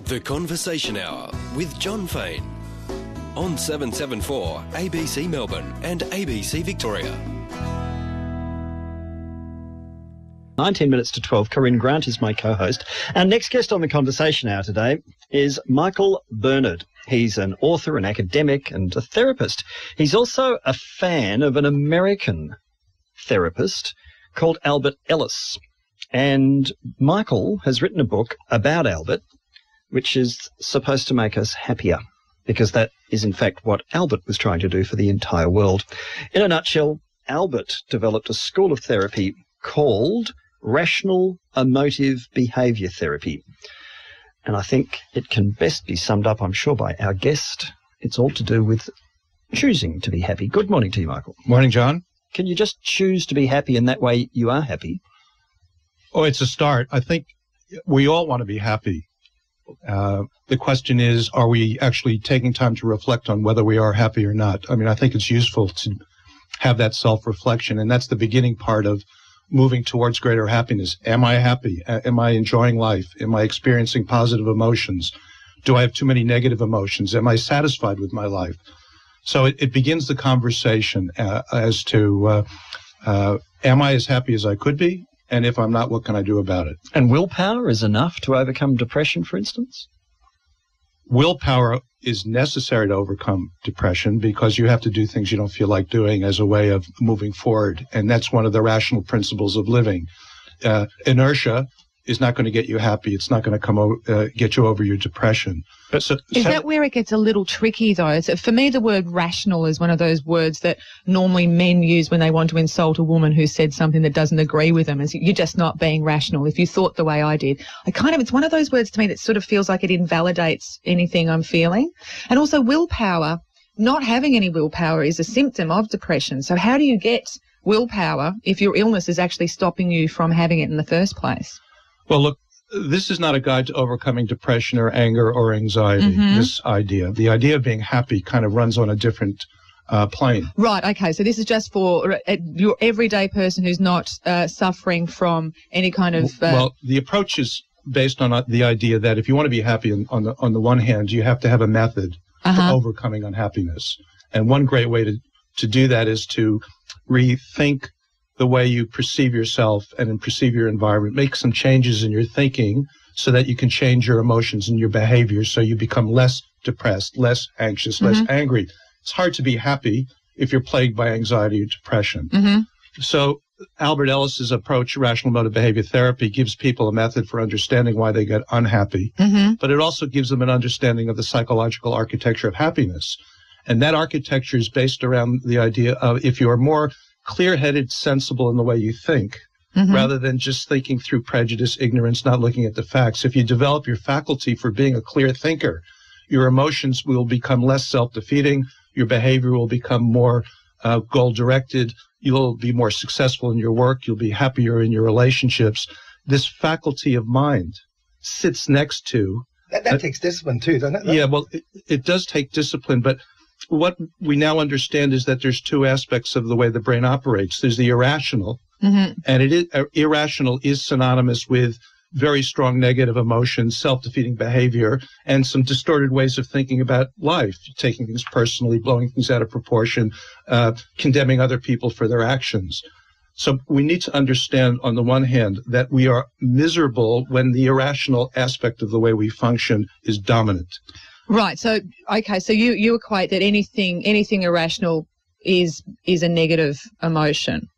The Conversation Hour with Jon Faine on 774 ABC Melbourne and ABC Victoria. 19 minutes to 12. Corinne Grant is my co-host. Our next guest on the Conversation Hour today is Michael Bernard. He's an author, an academic and a therapist. He's also a fan of an American therapist called Albert Ellis. And Michael has written a book about Albert, which is supposed to make us happier, because that is in fact what Albert was trying to do for the entire world. In a nutshell, Albert developed a school of therapy called Rational Emotive Behaviour Therapy. And I think it can best be summed up, I'm sure, by our guest. It's all to do with choosing to be happy. Good morning to you, Michael. Morning, John. Can you just choose to be happy and that way you are happy? Oh, it's a start. I think we all want to be happy. The question is, are we actually taking time to reflect on whether we are happy or not? I mean, I think it's useful to have that self-reflection, and that's the beginning part of moving towards greater happiness. Am I happy? Am I enjoying life? Am I experiencing positive emotions? Do I have too many negative emotions? Am I satisfied with my life? So it begins the conversation as to, am I as happy as I could be? And if I'm not, what can I do about it? And willpower is enough to overcome depression, for instance? Willpower is necessary to overcome depression because you have to do things you don't feel like doing as a way of moving forward. And that's one of the rational principles of living. Inertia is not going to get you happy. It's not going to get you over your depression. Is that where it gets a little tricky, though? For me, the word rational is one of those words that normally men use when they want to insult a woman who said something that doesn't agree with them. As you're just not being rational. If you thought the way I did, it's one of those words to me that sort of feels like it invalidates anything I'm feeling. And also willpower, not having any willpower is a symptom of depression. So how do you get willpower if your illness is actually stopping you from having it in the first place? Well, look, this is not a guide to overcoming depression or anger or anxiety, this idea. The idea of being happy kind of runs on a different plane. Right, okay. So this is just for your everyday person who's not suffering from any kind of... Well, the approach is based on the idea that if you want to be happy, on the one hand, you have to have a method for overcoming unhappiness. And one great way to do that is to rethink the way you perceive yourself and perceive your environment. Make some changes in your thinking so that you can change your emotions and your behavior so you become less depressed, less anxious, less angry. It's hard to be happy if you're plagued by anxiety or depression. So Albert Ellis's approach, Rational Emotive Behavior Therapy, gives people a method for understanding why they get unhappy, but it also gives them an understanding of the psychological architecture of happiness. And that architecture is based around the idea of if you are more clear-headed, sensible in the way you think, rather than just thinking through prejudice, ignorance, not looking at the facts. If you develop your faculty for being a clear thinker, your emotions will become less self-defeating, your behavior will become more goal-directed, you'll be more successful in your work, you'll be happier in your relationships. This faculty of mind sits next to... That takes discipline too, doesn't it? Yeah, well, it does take discipline, but what we now understand is that there's two aspects of the way the brain operates. There's the irrational, and irrational is synonymous with very strong negative emotions, self-defeating behavior, and some distorted ways of thinking about life, taking things personally, blowing things out of proportion, condemning other people for their actions. So we need to understand, on the one hand, that we are miserable when the irrational aspect of the way we function is dominant. Right. So, okay. So you equate that anything irrational is a negative emotion.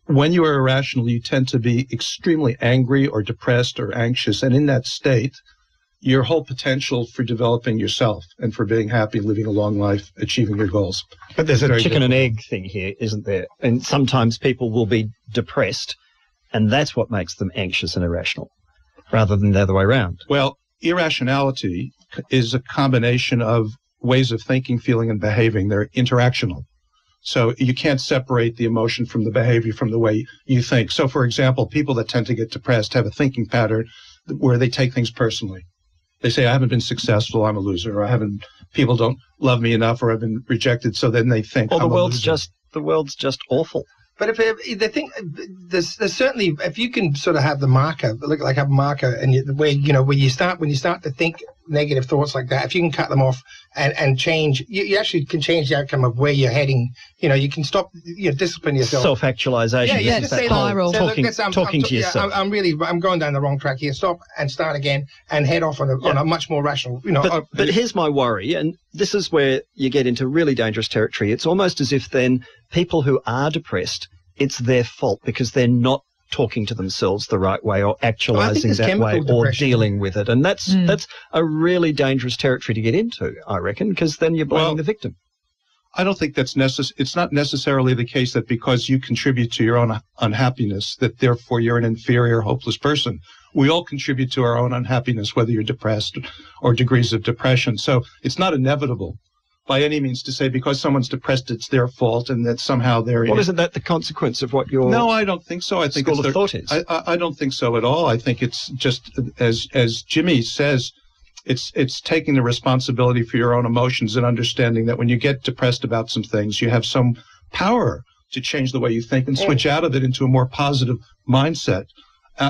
When you are irrational, you tend to be extremely angry or depressed or anxious. And in that state, your whole potential for developing yourself and for being happy, living a long life, achieving your goals. But there's a chicken and egg thing here, isn't there? And sometimes people will be depressed, and that's what makes them anxious and irrational, rather than the other way around. Well, irrationality is a combination of ways of thinking, feeling, and behaving. They're interactional. So you can't separate the emotion from the behavior from the way you think. So, for example, people that tend to get depressed have a thinking pattern where they take things personally. They say, I haven't been successful, I'm a loser, or people don't love me enough, or I've been rejected, so then they think, the world's just awful. But if the thing, there's certainly, if you can sort of have the marker, like have a marker, and where when you start to think negative thoughts like that, if you can cut them off and change, you actually can change the outcome of where you're heading. You can stop, discipline yourself. Self-actualization. Yeah, just say spiral. Talking to yourself. I'm going down the wrong track here. Stop and start again and head off on a much more rational. But here's my worry, and this is where you get into really dangerous territory. It's almost as if then people who are depressed, it's their fault because they're not talking to themselves the right way or actualizing that way or dealing with it. And that's a really dangerous territory to get into, I reckon, because then you're blaming the victim. I don't think that's necessary. It's not necessarily the case that because you contribute to your own unhappiness, that therefore you're an inferior, hopeless person. We all contribute to our own unhappiness, whether you're depressed or degrees of depression. So it's not inevitable by any means to say because someone's depressed, it's their fault and that somehow they're... Well, isn't that the consequence of what your... No, I don't think so. I think school of thought is. I don't think so at all. I think it's just, as Jimmy says, it's taking the responsibility for your own emotions and understanding that when you get depressed about some things, you have some power to change the way you think and switch out of it into a more positive mindset.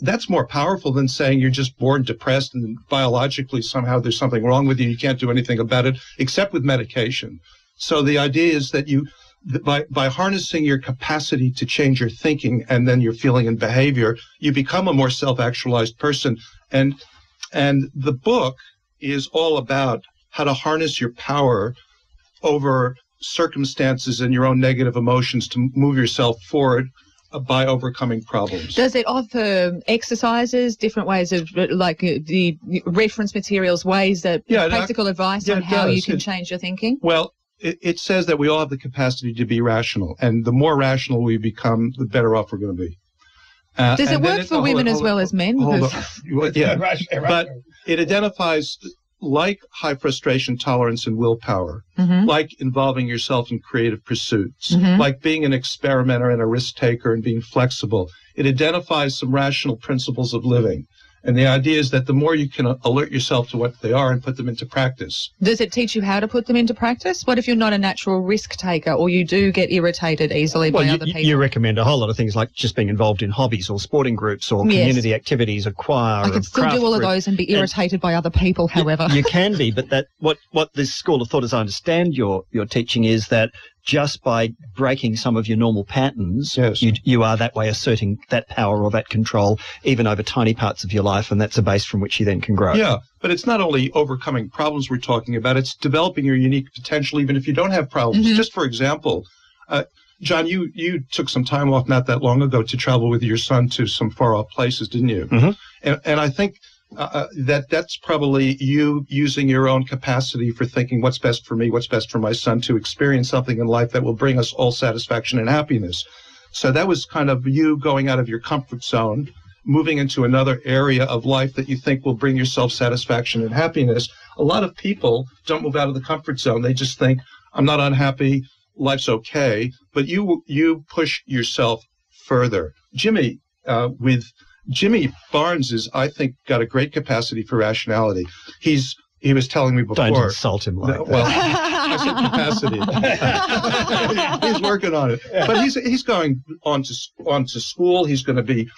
That's more powerful than saying you're just born depressed and biologically somehow there's something wrong with you and you can't do anything about it except with medication. So the idea is that by harnessing your capacity to change your thinking and then your feeling and behavior, you become a more self-actualized person. And the book is all about how to harness your power over circumstances and your own negative emotions to move yourself forward by overcoming problems. Does it offer exercises, different ways of, like the reference materials, ways that practical advice on how you can change your thinking? Well, it says that we all have the capacity to be rational, and the more rational we become, the better off we're going to be. Does it work for women as well as men? Yeah, but it identifies like high frustration tolerance and willpower, like involving yourself in creative pursuits, like being an experimenter and a risk taker and being flexible. It identifies some rational principles of living. And the idea is that the more you can alert yourself to what they are and put them into practice. Does it teach you how to put them into practice? What if you're not a natural risk taker or you do get irritated easily by other people? You recommend a whole lot of things like just being involved in hobbies or sporting groups or community activities, a choir. I can still do all of those and be irritated by other people, however. You can be, but what this school of thought, as I understand your teaching, is that just by breaking some of your normal patterns, you are that way asserting that power or that control even over tiny parts of your life, and that's a base from which you then can grow. Yeah, but it's not only overcoming problems we're talking about, it's developing your unique potential even if you don't have problems. Just for example, John, you took some time off not that long ago to travel with your son to some far-off places, didn't you? And I think that's probably you using your own capacity for thinking what's best for me, what's best for my son, to experience something in life that will bring us all satisfaction and happiness. So that was kind of you going out of your comfort zone, moving into another area of life that you think will bring yourself satisfaction and happiness. A lot of people don't move out of the comfort zone. They just think, I'm not unhappy, life's okay. But you push yourself further. Jimmy Barnes is, I think, got a great capacity for rationality. He was telling me before. Don't insult him like that. Well, I said capacity. He's working on it, but he's going on to school. He's going to be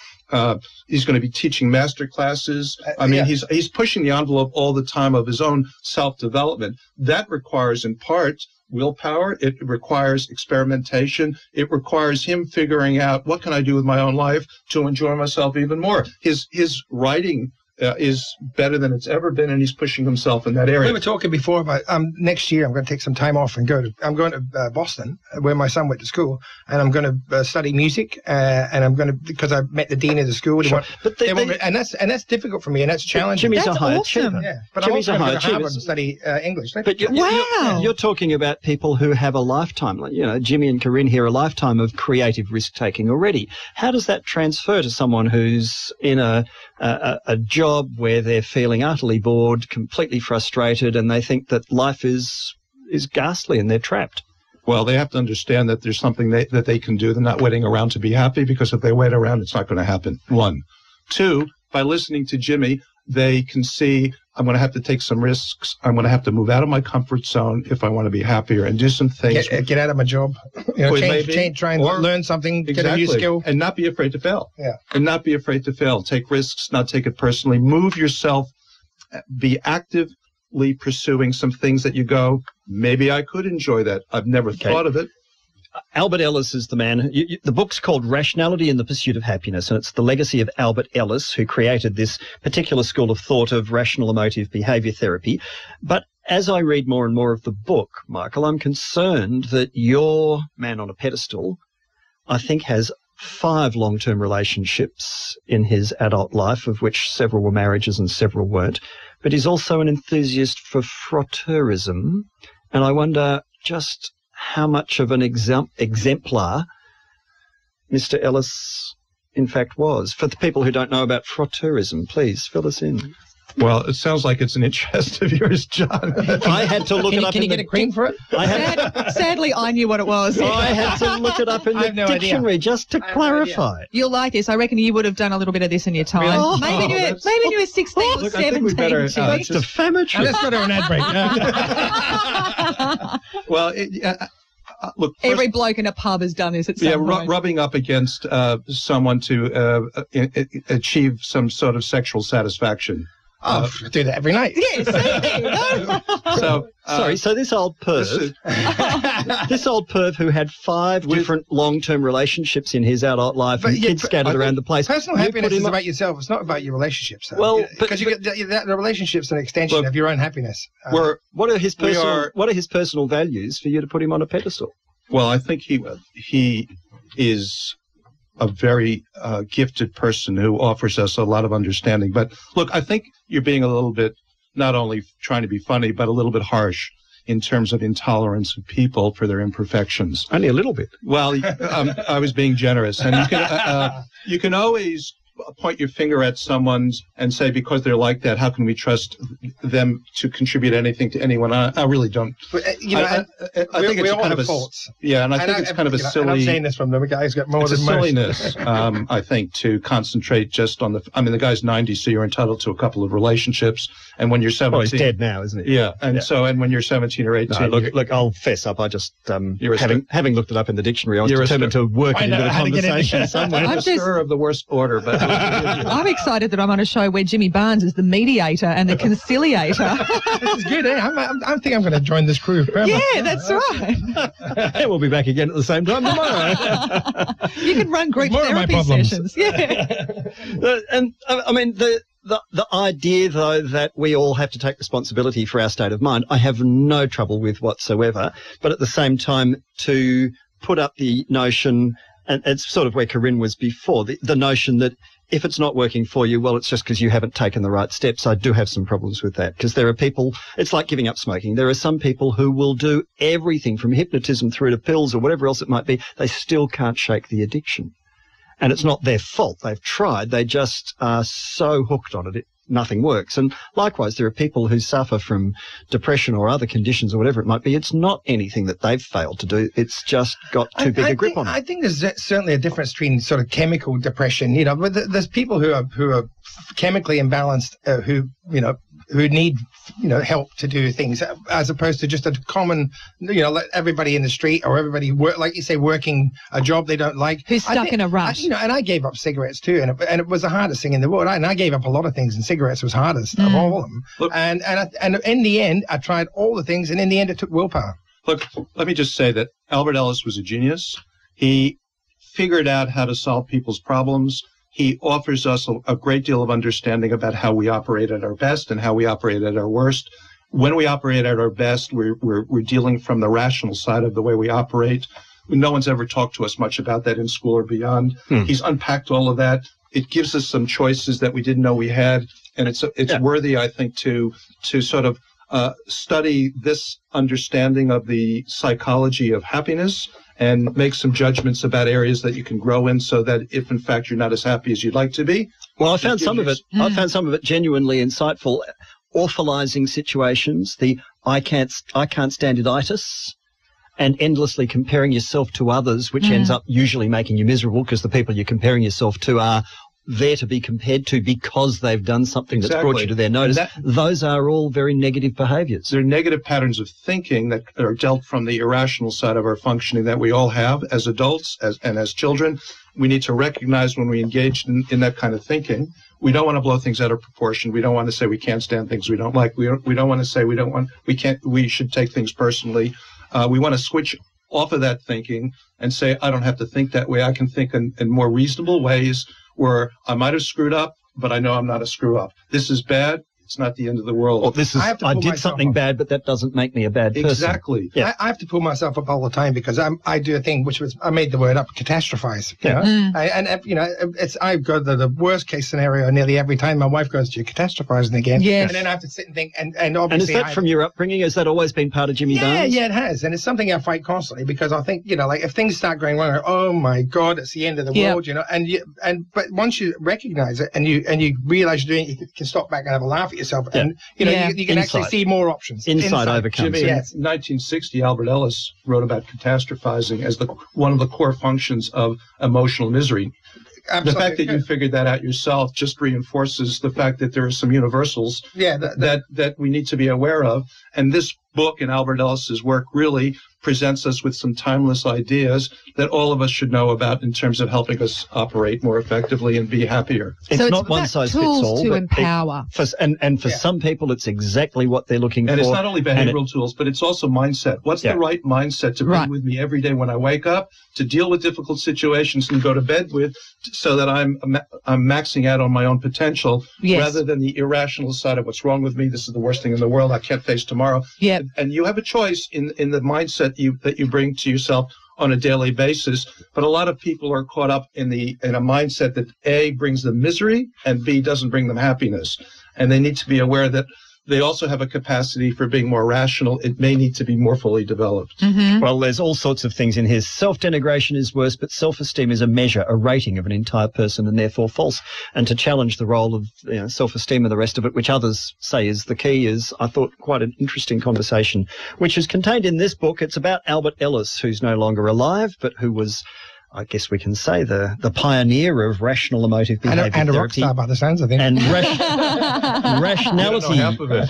teaching master classes. I mean, he's pushing the envelope all the time of his own self-development. That requires, in part, willpower. It requires experimentation. It requires him figuring out what can I do with my own life to enjoy myself even more. His writing is better than it's ever been, and he's pushing himself in that area. We were talking before about next year I'm going to take some time off and I'm going to Boston, where my son went to school, and I'm going to study music, and I'm going to, because I met the dean of the school. And that's difficult for me, and that's challenging. Jimmy's a high achiever. Yeah, but Jimmy's I'm also going to Harvard and study English. But you're talking about people who have a lifetime, like, Jimmy and Corinne here, a lifetime of creative risk-taking already. How does that transfer to someone who's in a job where they're feeling utterly bored, completely frustrated, and they think that life is ghastly and they're trapped? Well, they have to understand that there's something that they can do. They're not waiting around to be happy, because if they wait around, it's not going to happen. 1. 2, by listening to Jimmy, they can see I'm going to have to take some risks. I'm going to have to move out of my comfort zone if I want to be happier and do some things. Get out of my job. Try and learn something, get a new skill. And not be afraid to fail. Yeah. And not be afraid to fail. Take risks, not take it personally. Move yourself. Be actively pursuing some things that you go, maybe I could enjoy that. I've never thought of it. Albert Ellis is the man. The book's called Rationality in the Pursuit of Happiness, and it's the legacy of Albert Ellis, who created this particular school of thought of rational emotive behaviour therapy. But as I read more and more of the book, Michael, I'm concerned that your man on a pedestal, I think, has 5 long-term relationships in his adult life, of which several were marriages and several weren't. But he's also an enthusiast for frauteurism, and I wonder just how much of an exemplar Mr. Ellis, in fact, was. For the people who don't know about frauteurism, please fill us in. Well, it sounds like it's an interest of yours, John. I had to look it up. Can you get a cream for it? Sadly, I knew what it was. I had to look it up in the dictionary just to clarify. You'll like this. I reckon you would have done a little bit of this in your time. Oh, maybe you were 16 or 17. That's defamatory. Let's go to an ad break. Well, look, every bloke in a pub has done this at some point. Rubbing up against someone to achieve some sort of sexual satisfaction. I do that every night. Yes, so this old perv, this old perv who had 5 different long-term relationships in his adult life and kids scattered around the place. Personal happiness is about yourself. It's not about your relationships. Though. Well, because the relationship's an extension of your own happiness. What are his personal values for you to put him on a pedestal? Well, I think he is a very gifted person who offers us a lot of understanding. But look, I think you're being a little bit, not only trying to be funny, but a little bit harsh in terms of intolerance of people for their imperfections. Only a little bit. Well, I was being generous. And you can always point your finger at someone and say, because they're like that, how can we trust them to contribute anything to anyone? I really don't. I think it's kind of faults. Yeah, and I think it's kind of a silly. And I'm saying this from the guy's got more than silliness. I think to concentrate just on the. I mean, the guy's 90, so you're entitled to a couple of relationships. And when you're 17, he's dead now, isn't he? Yeah, and when you're 17 or 18, look, I'll fess up. I just having looked it up in the dictionary, I was determined to work into the conversation somewhere. I'm a stir of the worst order, but. I'm excited that I'm on a show where Jimmy Barnes is the mediator and the conciliator. This is good, eh? I think I'm going to join this crew. Yeah, that's right. And we'll be back again at the same time tomorrow. You can run group therapy sessions. Yeah. And I mean, the idea, though, that we all have to take responsibility for our state of mind, I have no trouble with whatsoever. But at the same time, to put up the notion, and it's sort of where Corinne was before, the notion that if it's not working for you, well, it's just because you haven't taken the right steps. I do have some problems with that, because there are people, it's like giving up smoking. There are some people who will do everything from hypnotism through to pills or whatever else it might be. They still can't shake the addiction. And it's not their fault. They've tried. They just are so hooked on it. Nothing works. And likewise, there are people who suffer from depression or other conditions or whatever it might be. It's not anything that they've failed to do. It's just got too big a grip on it. I think there's certainly a difference between sort of chemical depression. You know, but there's people who are chemically imbalanced who need help to do things, as opposed to just a common like everybody in the street or everybody like you say, working a job they don't like, who's stuck in a rush. And I gave up cigarettes too, and it was the hardest thing in the world. And I gave up a lot of things, and cigarettes was hardest of all of them. Look, and in the end, I tried all the things, and in the end, it took willpower. Look, let me just say that Albert Ellis was a genius. He figured out how to solve people's problems. He offers us a great deal of understanding about how we operate at our best and how we operate at our worst. When we operate at our best, we're dealing from the rational side of the way we operate. No one's ever talked to us much about that in school or beyond. He's unpacked all of that. It gives us some choices that we didn't know we had, and it's worthy, I think, to sort of study this understanding of the psychology of happiness and make some judgments about areas that you can grow in, so that if in fact you're not as happy as you'd like to be. Well, I found some of it genuinely insightful. Awfulizing situations, the I can't stand it-itis, and endlessly comparing yourself to others, which ends up usually making you miserable, because the people you're comparing yourself to are there to be compared to because they've done something that's brought you to their notice. Those are all very negative behaviours. They're negative patterns of thinking that are dealt from the irrational side of our functioning that we all have as adults and as children. We need to recognize when we engage in that kind of thinking. We don't want to blow things out of proportion. We don't want to say we can't stand things we don't like. We don't want to say we should take things personally. We want to switch off of that thinking and say, I don't have to think that way. I can think in more reasonable ways where I might have screwed up, but I know I'm not a screw up. This is bad. It's not the end of the world. Well, I did something bad, but that doesn't make me a bad person. Exactly. Yeah. I have to pull myself up all the time because I do a thing which was, I made the word up, catastrophize. You know? I go to the worst case scenario nearly every time. My wife goes, "You're catastrophizing again." Yes. And then I have to sit and think. And obviously, and is that from your upbringing? Has that always been part of Jimmy Barnes? Yeah, it has. And it's something I fight constantly because I think, like if things start going wrong, oh my God, it's the end of the world, but once you recognize it and you realize you're doing it, you can stop back and have a laugh at yourself. And you can actually see more options. Insight overcomes. Jimmy, in 1960, Albert Ellis wrote about catastrophizing as one of the core functions of emotional misery. Absolutely. The fact that you figured that out yourself just reinforces the fact that there are some universals that we need to be aware of. And this book and Albert Ellis's work really presents us with some timeless ideas that all of us should know about in terms of helping us operate more effectively and be happier. It's not one size fits all. To empower. For some people, it's exactly what they're looking for. And it's not only behavioral tools, but it's also mindset. What's the right mindset to bring with me every day when I wake up, to deal with difficult situations and go to bed with, so that I'm maxing out on my own potential rather than the irrational side of what's wrong with me. This is the worst thing in the world. I can't face tomorrow. Yeah. And you have a choice in the mindset that you bring to yourself on a daily basis. But a lot of people are caught up in a mindset that A, brings them misery, and B, doesn't bring them happiness. And they need to be aware that they also have a capacity for being more rational. It may need to be more fully developed. Mm-hmm. Well, there's all sorts of things in here. Self-denigration is worse, but self-esteem is a measure, a rating of an entire person, and therefore false. And to challenge the role of self-esteem and the rest of it, which others say is the key, is, I thought, quite an interesting conversation, which is contained in this book. It's about Albert Ellis, who's no longer alive, but who was, I guess we can say, the pioneer of rational emotive behavior and a rock therapy. star by the sounds of things. And rationality. Half of it.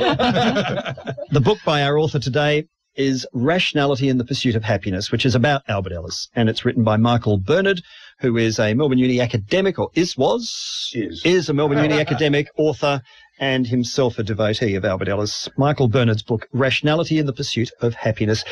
The book by our author today is Rationality in the Pursuit of Happiness, which is about Albert Ellis, and it's written by Michael Bernard, who is a Melbourne Uni academic, or is a Melbourne Uni academic, author, and himself a devotee of Albert Ellis. Michael Bernard's book, Rationality in the Pursuit of Happiness.